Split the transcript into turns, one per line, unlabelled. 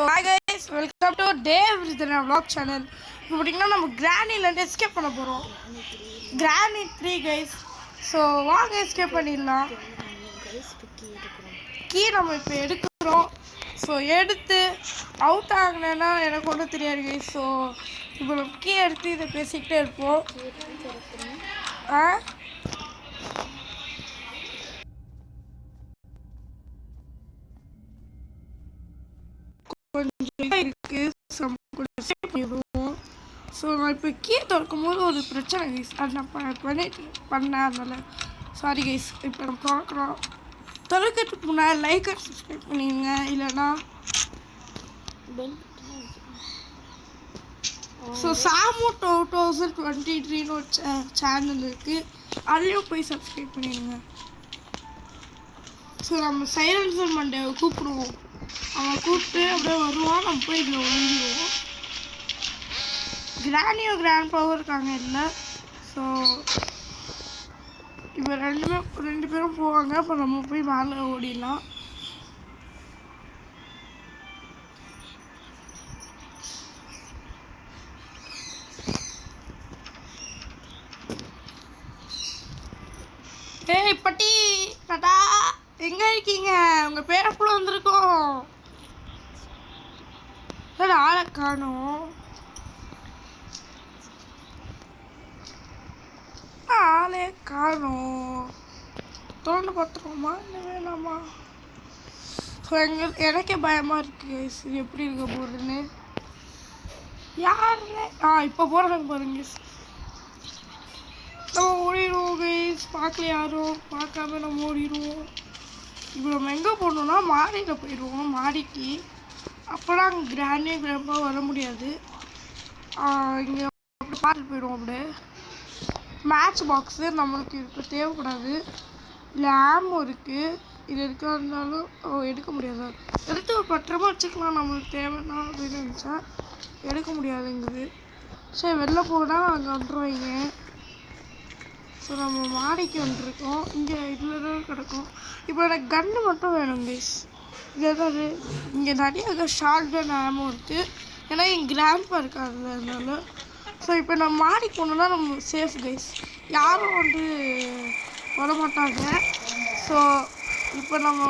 Hi guys, welcome to Dave Ridhana Vlog channel. இப்போ பார்த்தீங்கன்னா நம்ம கிரானிலேருந்து எஸ்கேப் பண்ண போகிறோம். Granny 3 guys. ஸோ வாங்க எஸ்கேப் பண்ணிடலாம். கீ நம்ம இப்போ எடுக்கிறோம். ஸோ எடுத்து அவுட் ஆகலைன்னா எனக்கு ஒன்றும் தெரியாது guys. ஸோ இப்போ நம்ம கீ எடுத்து இதை பேசிக்கிட்டே இருப்போம். கொஞ்சம் இருக்குது. ஸோ நான் இப்போ கீ திறக்கும் போது ஒரு பிரச்சனை கைஸ், அது நான் பண்ணேன். அதனால சாரி கைஸ். இப்போ நம்ம பார்க்குறோம். திறக்கிறதுக்கு முன்னாடி லைக் அண்ட் சப்ஸ்கிரைப் பண்ணிடுங்க. இல்லைனா ஸோ சாமு 2023ன்னு ஒரு சேனல் இருக்குது, அதுலேயும் போய் சப்ஸ்கிரைப் பண்ணிடுங்க. ஸோ நம்ம சைலன்சர் மண்டேவை கூப்பிடுவோம். அவன் கூப்பிட்டு அப்படியே வருவான். நம்ம போய் இதில் ஒழிஞ்சிடுவோம். கிரானியோ கிராண்ட் பவர் இருக்காங்க இல்லை. ஸோ இப்போ ரெண்டு பேரும் போவாங்க. அப்போ நம்ம போய் மேலே ஓடிடலாம். ஏய் பட்டி டாடா, எங்கே இருக்கீங்க? உங்கள் பேரப்புல வந்திருக்கோம். சார் ஆளை காணும். ஆளே காணும். தோண்டு பார்த்துருவோமா இல்லை வேணாமா? ஸோ எனக்கே பயமாக இருக்குது எப்படி இருக்க போகுதுன்னு. யாருன்னு இப்போ போகிறாங்க பாருங்க. நம்ம ஓடிடுவோம் கைஸ். பார்க்கல யாரும், பார்க்காம நம்ம ஓடிடுவோம். இப்போ நம்ம எங்கே போகணுன்னா மாடியில் போயிடுவோம். மாடிக்கு அப்போலாம் அங்கே கிராண்டாக வர முடியாது. இங்கே பார்த்துட்டு போயிடுவோம். அப்படியே மேட்ச் பாக்ஸு நம்மளுக்கு இப்போ தேவைப்படாது. இல்லை ஆமோ இருக்குது, இது எடுக்க இருந்தாலும் எடுக்க முடியாது. எடுத்து ஒரு பத்திரமா வச்சுக்கலாம் நம்மளுக்கு தேவைன்னா அப்படின்னு நினச்சா. எடுக்க முடியாதுங்குது. சரி வெளில போனால் அங்கே வந்துடுவாங்க. ஸோ நம்ம மாடிக்கு வந்துருக்கோம். இங்கே இதில் தான் கிடக்கும். இப்போ எனக்கு கன்று மட்டும் வேணும் கைஸ். இது ஏதாவது இங்கே நிறைய ஷார்ட் கன் ஆமோ இருக்குது. ஏன்னா என் கிராண்ட்பா இருக்காது அதனால. ஸோ இப்போ நம்ம மாடிக்கு போனோம்னா நம்ம சேஃப் கைஸ். யாரும் வரமாட்டாங்க. ஸோ இப்போ நம்ம